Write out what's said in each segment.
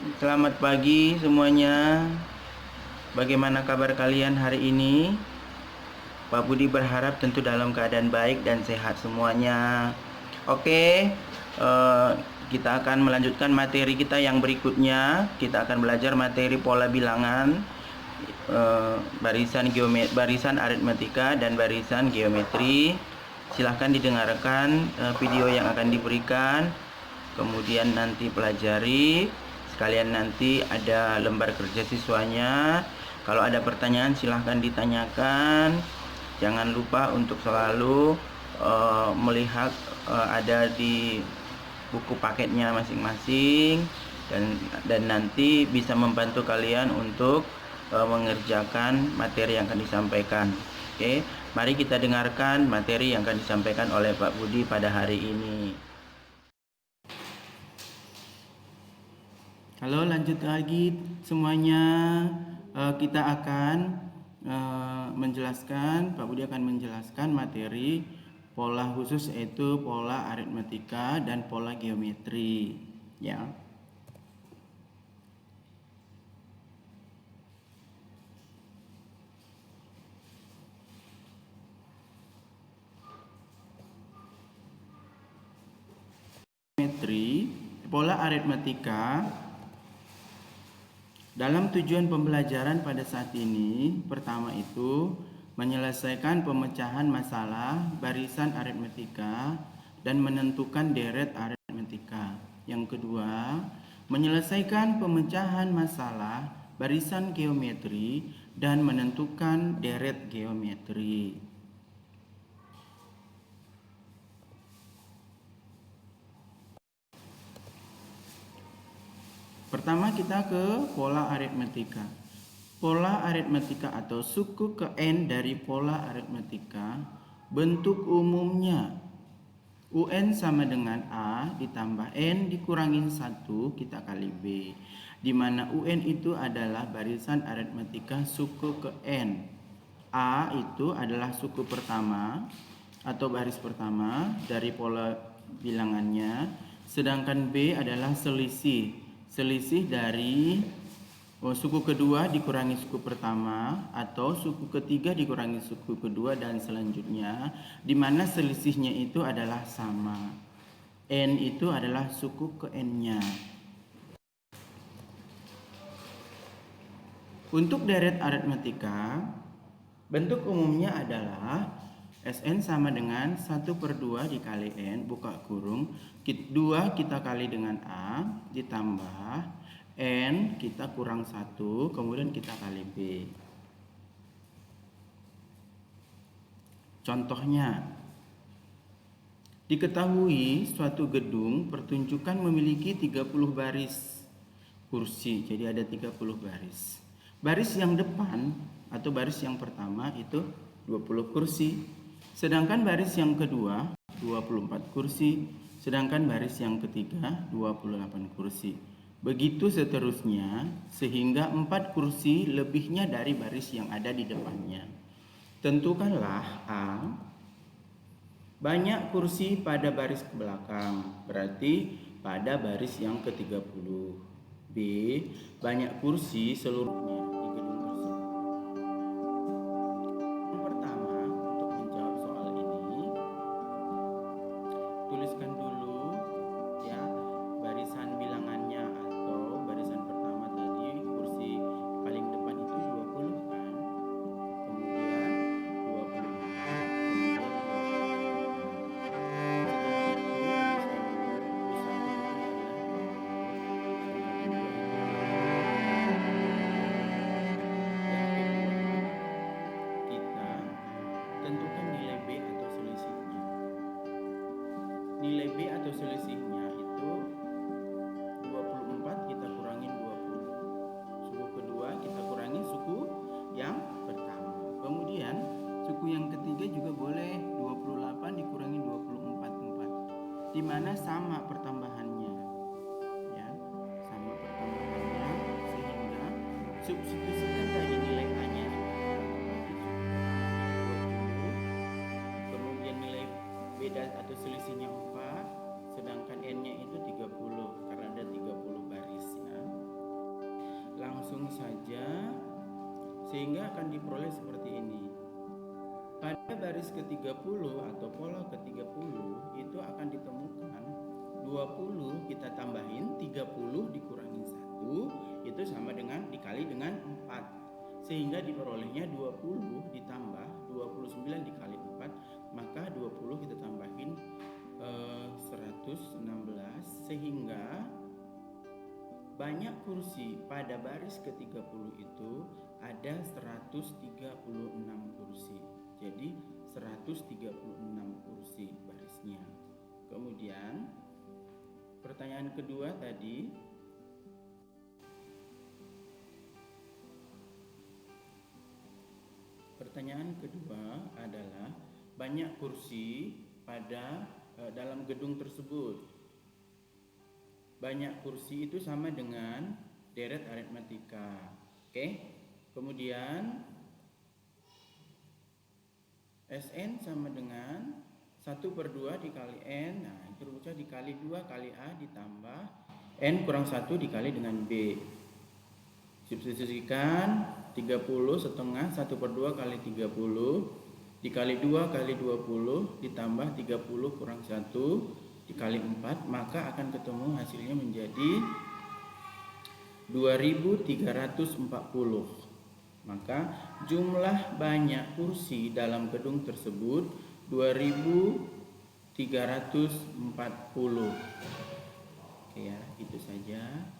Selamat pagi semuanya. Bagaimana kabar kalian hari ini? Pak Budi berharap tentu dalam keadaan baik dan sehat semuanya. Oke, kita akan melanjutkan materi kita yang berikutnya. Kita akan belajar materi pola bilangan, barisan aritmetika dan barisan geometri. Silahkan didengarkan video yang akan diberikan, kemudian nanti pelajari. Sekalian nanti ada lembar kerja siswanya. Kalau ada pertanyaan silahkan ditanyakan. Jangan lupa untuk selalu melihat ada di buku paketnya masing-masing, dan nanti bisa membantu kalian untuk mengerjakan materi yang akan disampaikan. Oke, mari kita dengarkan materi yang akan disampaikan oleh Pak Budi pada hari ini. Halo, lanjut lagi semuanya. Kita akan menjelaskan, Pak Budi akan menjelaskan materi pola khusus, yaitu pola aritmetika dan pola geometri, ya. Pola aritmetika dalam tujuan pembelajaran pada saat ini, pertama itu menyelesaikan pemecahan masalah barisan aritmetika dan menentukan deret aritmetika. Yang kedua, menyelesaikan pemecahan masalah barisan geometri dan menentukan deret geometri. Pertama kita ke pola aritmetika. Pola aritmetika atau suku ke N dari pola aritmetika, bentuk umumnya UN sama dengan A ditambah N dikurangin 1 kita kali B, di mana UN itu adalah barisan aritmetika suku ke N. A itu adalah suku pertama atau baris pertama dari pola bilangannya, sedangkan B adalah selisih dari suku kedua dikurangi suku pertama atau suku ketiga dikurangi suku kedua dan selanjutnya, di mana selisihnya itu adalah sama. N itu adalah suku ke N-nya. Untuk deret aritmetika, bentuk umumnya adalah Sn sama dengan 1/2 dikali N, buka kurung, 2 kita kali dengan A, ditambah N kita kurang 1, kemudian kita kali B. Contohnya, diketahui suatu gedung pertunjukan memiliki 30 baris kursi, jadi ada 30 baris. Baris yang depan atau baris yang pertama itu 20 kursi. Sedangkan baris yang kedua 24 kursi, sedangkan baris yang ketiga 28 kursi. Begitu seterusnya sehingga 4 kursi lebihnya dari baris yang ada di depannya. Tentukanlah A banyak kursi pada baris belakang, berarti pada baris yang ke-30. B banyak kursi seluruhnya di gedung tersebut. Yang pertama, untuk menjawab soal ini, tuliskan dulu ya barisan bilangannya atau barisan pertama tadi, kursi paling depan itu 20 kan, kemudian 24, kemudian 20. Tentukan nilai B atau selisihnya. Nilai B atau selisihnya itu 24 kita kurangin 20. Suku kedua kita kurangin suku yang pertama. Kemudian suku yang ketiga juga boleh 28 dikurangi 24 4. Di mana sama pertambahannya. Ya, sama pertambahannya sehingga substitusikan tadi nilai A-nya. Kemudian nilai beda atau selisihnya 4, sedangkan N-nya itu 30 karena ada 30 baris ya. langsung saja sehingga akan diperoleh seperti ini. Pada baris ke-30 atau pola ke-30 itu akan ditemukan 20 kita tambahin 30 dikurangi 1 itu sama dengan dikali dengan 4. Sehingga diperolehnya 20 ditambah 29 dikali 4, maka 20 kita tambahin 116 sehingga banyak kursi pada baris ke-30 itu ada 136 kursi. Jadi 136 kursi barisnya. Kemudian pertanyaan kedua tadi, pertanyaan kedua adalah banyak kursi pada dalam gedung tersebut. Banyak kursi itu sama dengan deret aritmatika. Oke. Kemudian Sn sama dengan 1/2 dikali N. Nah, itu rumusnya dikali 2 kali A ditambah N kurang 1 dikali dengan B. Substitusikan 30 setengah 1/2 kali 30 dikali 2 kali 20 ditambah 30 kurang 1 dikali 4, maka akan ketemu hasilnya menjadi 2340. Maka jumlah banyak kursi dalam gedung tersebut 2340. Oke ya, itu saja.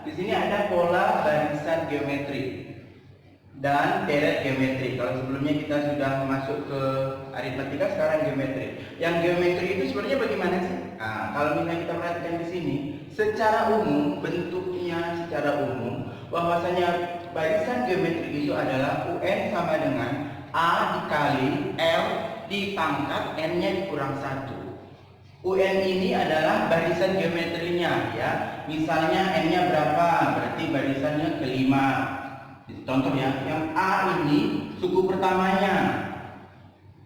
Di sini ada pola barisan geometri dan deret geometri. Kalau sebelumnya kita sudah masuk ke aritmatika, sekarang geometri. Yang geometri itu sebenarnya bagaimana sih? Nah, kalau misalnya kita perhatikan di sini, secara umum bentuknya secara umum bahwasanya barisan geometri itu adalah UN sama dengan A dikali L dipangkat N-nya dikurang 1. UN ini adalah barisan geometrinya ya. Misalnya N-nya berapa? Berarti barisannya kelima. Contoh ya, yang A ini suku pertamanya.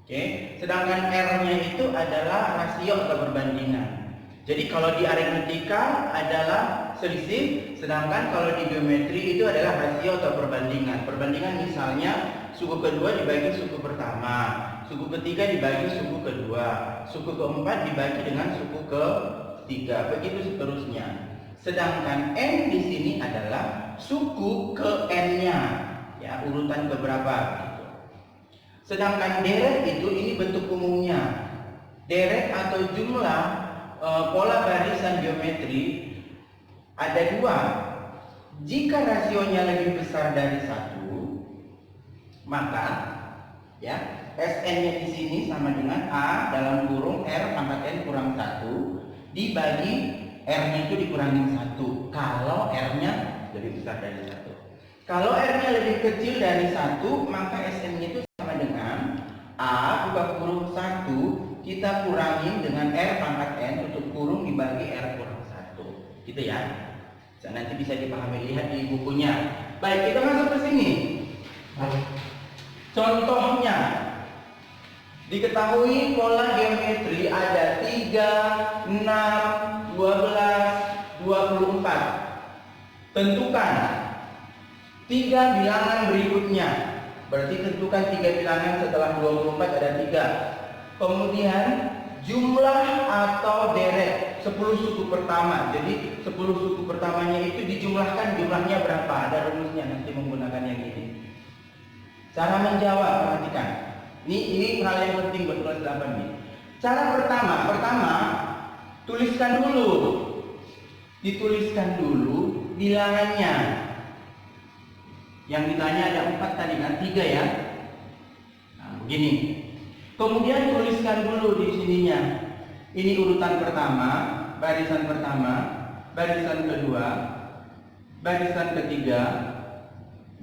Oke, sedangkan R-nya itu adalah rasio atau perbandingan. Jadi kalau di aritmatika adalah selisih, sedangkan kalau di geometri itu adalah rasio atau perbandingan. Perbandingan misalnya suku kedua dibagi suku pertama, suku ketiga dibagi suku kedua, suku keempat dibagi dengan suku ketiga, begitu seterusnya. Sedangkan N di sini adalah suku ke N-nya, ya, urutan keberapa gitu. Sedangkan deret itu ini bentuk umumnya. Deret atau jumlah pola barisan geometri ada dua. Jika rasionya lebih besar dari 1, maka ya Sn-nya di sini sama dengan A dalam kurung R pangkat N kurang 1 dibagi R-nya itu dikurangi 1 kalau R-nya lebih besar dari 1. Kalau R-nya lebih kecil dari 1, maka Sn-nya itu sama dengan A buka kurung 1 kita kurangin dengan R pangkat N tutup kurung dibagi R kurang 1. Gitu ya. Nanti bisa dipahami, lihat di bukunya. Baik, kita masuk ke sini. Contohnya, diketahui pola geometri ada 3, 6, 12, 24. Tentukan 3 bilangan berikutnya. Berarti tentukan 3 bilangan setelah 24 ada 3. Kemudian jumlah atau deret 10 suku pertama. Jadi 10 suku pertamanya itu dijumlahkan, jumlahnya berapa? Ada rumusnya, nanti menggunakan yang ini. Cara menjawab, perhatikan. Ini hal yang penting buat kelas 8 nih. Cara pertama tuliskan dulu. Dituliskan dulu bilangannya. Yang ditanya ada 4 tadi kan, 3 ya. Nah, begini. Kemudian tuliskan dulu di sininya. Ini urutan pertama, barisan pertama, barisan kedua, barisan ketiga,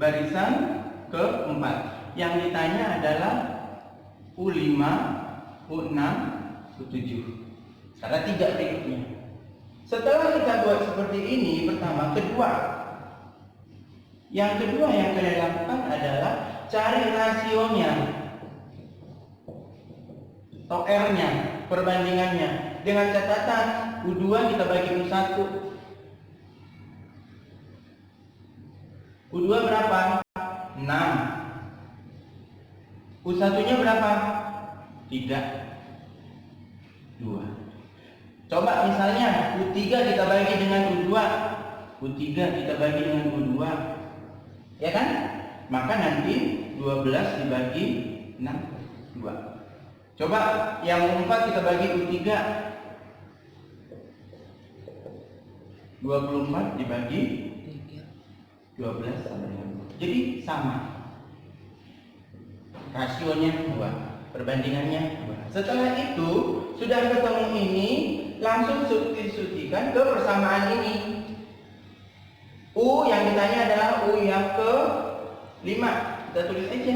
barisan keempat. Yang ditanya adalah U5, U6, U7. Karena 3 berikutnya. Setelah kita buat seperti ini, pertama, kedua. Yang kedua yang kalian lakukan adalah cari rasionya atau R-nya, perbandingannya. Dengan catatan U2 kita bagi U1. U2 berapa? 6. U1-nya berapa? 3. 2. Coba misalnya U3 kita bagi dengan U2. U3 kita bagi dengan U2. Ya kan? Maka nanti 12 dibagi 6, 2. Coba yang U4 kita bagi U3. 24 dibagi 12 sama dengan 2. Jadi sama. Rasionya 2, perbandingannya 2. Setelah itu, sudah ketemu ini, langsung substitusikan ke persamaan ini. U yang ditanya adalah U yang ke-5. Kita tulis aja.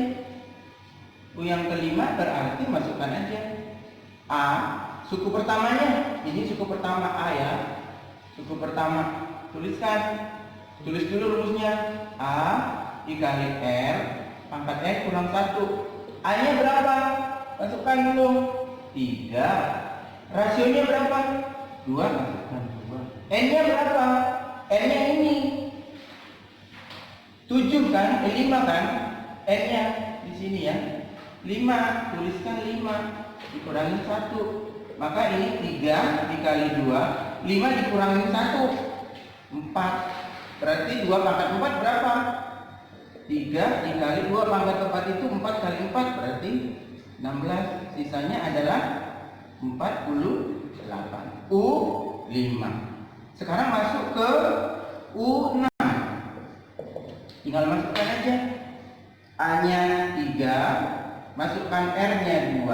U yang ke-5 berarti masukkan aja A, suku pertamanya. Ini suku pertama A ya. Suku pertama. Tuliskan. Tulis dulu rumusnya. A dikali R pangkat N kurang 1. A-nya berapa? Masukkan dulu. 3. Rasionya berapa? 2. Masukkan 2. N-nya berapa? N-nya ini 7 kan? 5 kan? N-nya di sini ya. 5. Tuliskan 5 dikurangi 1. Maka ini 3 dikali 2. 5 dikurangi 1. 4. Berarti 2 pangkat 4 berapa? 3 dikali 2 pangkat 4 itu 4 kali 4 berarti 16. Sisanya adalah 48. U5. Sekarang masuk ke U6. Tinggal masukkan aja. A-nya 3, masukkan R-nya 2.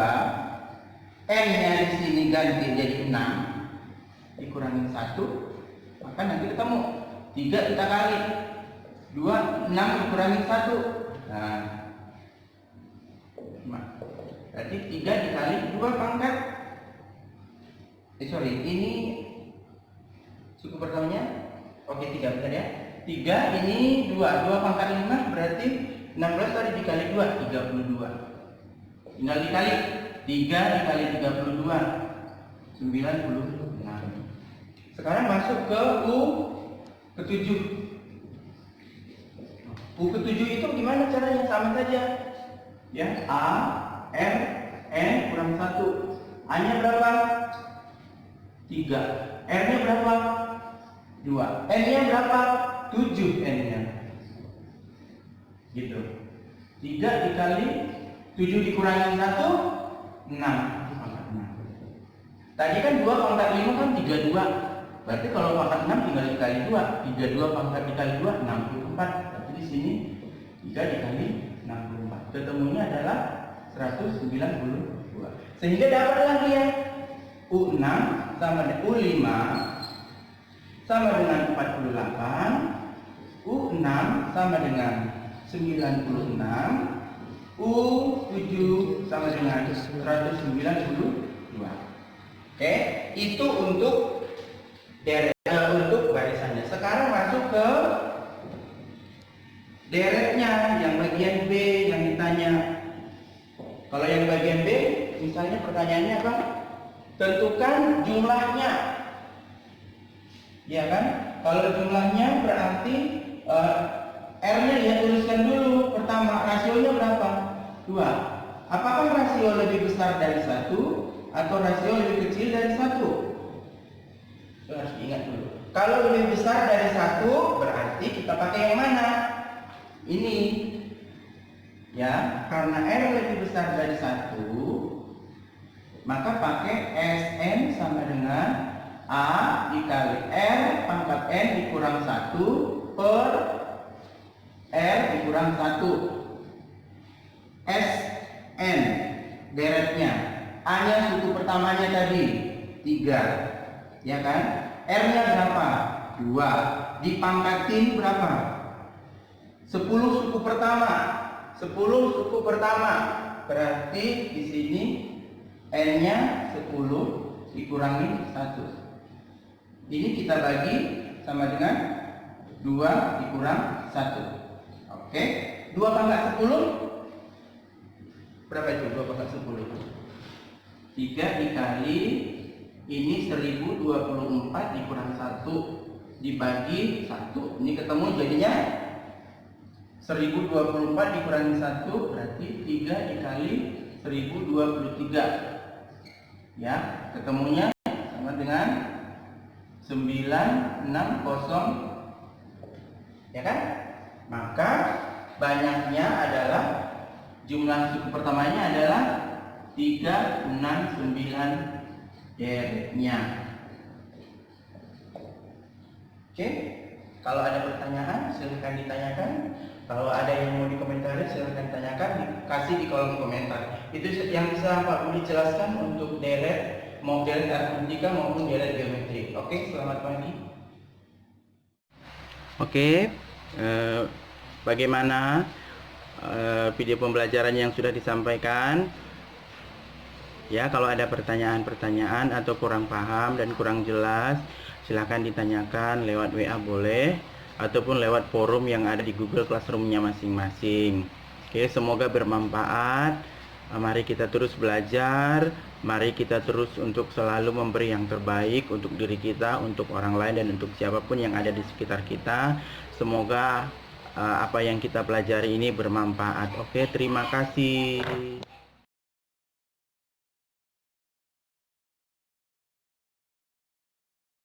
N-nya di sini ganti jadi 6. Dikurangi 1. Maka nanti ketemu 3 kita kali 2, 6 dikurangi 1. Nah, berarti 3 dikali 2 pangkat. Ini suku pertamanya. Oke, 3 bentar ya. 3 ini 2 pangkat 5 berarti 16 tadi dikali 2, 32. Tinggal dikali 3 dikali 32, 96. Sekarang masuk ke U ke-7. U ke-7 itu gimana caranya? Sama saja. Ya, A, R, N kurang 1. A-nya berapa? 3. R-nya berapa? 2. N-nya berapa? 7 N-nya. Gitu. 3 dikali 7 dikurangi 1, 6. Tadi kan 2 pangkat 5 kan 32. Berarti kalau pangkat 6 tinggal dikali 2. 32 pangkat dikali 2, 64. Berarti di sini 3 dikali 64. Ketemunya adalah 192. Sehingga dapatlah dia U6 sama dengan U5 sama dengan 48. U6 sama dengan 96. U7 sama dengan 192. Oke, itu untuk untuk barisannya. Sekarang masuk ke deretnya yang bagian B yang ditanya. Kalau yang bagian B, misalnya pertanyaannya apa? Tentukan jumlahnya. Ya kan? Kalau jumlahnya berarti R-nya lihat tuliskan dulu. Pertama, rasionya berapa? 2. Apakah rasio lebih besar dari 1 atau rasio lebih kecil dari 1? Itu harus diingat dulu. Kalau lebih besar dari 1 berarti kita pakai yang mana? Ini. Ya, karena R lebih besar dari 1, maka pakai Sn sama dengan A dikali R pangkat N dikurang 1 per R dikurang 1. Sn deretnya. A-nya suku pertamanya tadi 3. Ya kan? R-nya berapa? 2. Dipangkatin berapa? 10 suku pertama. 10 suku pertama. Berarti di sini N-nya 10 dikurangi 1. Ini kita bagi sama dengan 2 dikurang 1. Oke. 2 pangkat 10 Berapa itu 2 pangkat 10? 3 dikali ini 1024 dikurang 1 dibagi 1. Ini ketemu jadinya 1024 dikurangi 1 berarti 3 dikali 1023. Ya, ketemunya sama dengan 960, ya kan? Maka banyaknya adalah jumlah suku pertamanya adalah 369 deretnya. Oke, kalau ada pertanyaan silahkan ditanyakan. Kalau ada yang mau dikomentari silahkan tanyakan, kasih di kolom komentar. Itu yang bisa Pak Budi jelaskan untuk deret, mau deret aritmetika maupun deret geometri. Oke, selamat pagi. Oke, bagaimana video pembelajaran yang sudah disampaikan? Ya, kalau ada pertanyaan-pertanyaan atau kurang paham dan kurang jelas, silahkan ditanyakan lewat WA boleh, ataupun lewat forum yang ada di Google Classroom-nya masing-masing. Oke, semoga bermanfaat. Mari kita terus belajar, mari kita terus untuk selalu memberi yang terbaik untuk diri kita, untuk orang lain, dan untuk siapapun yang ada di sekitar kita. Semoga apa yang kita pelajari ini bermanfaat. Oke, terima kasih.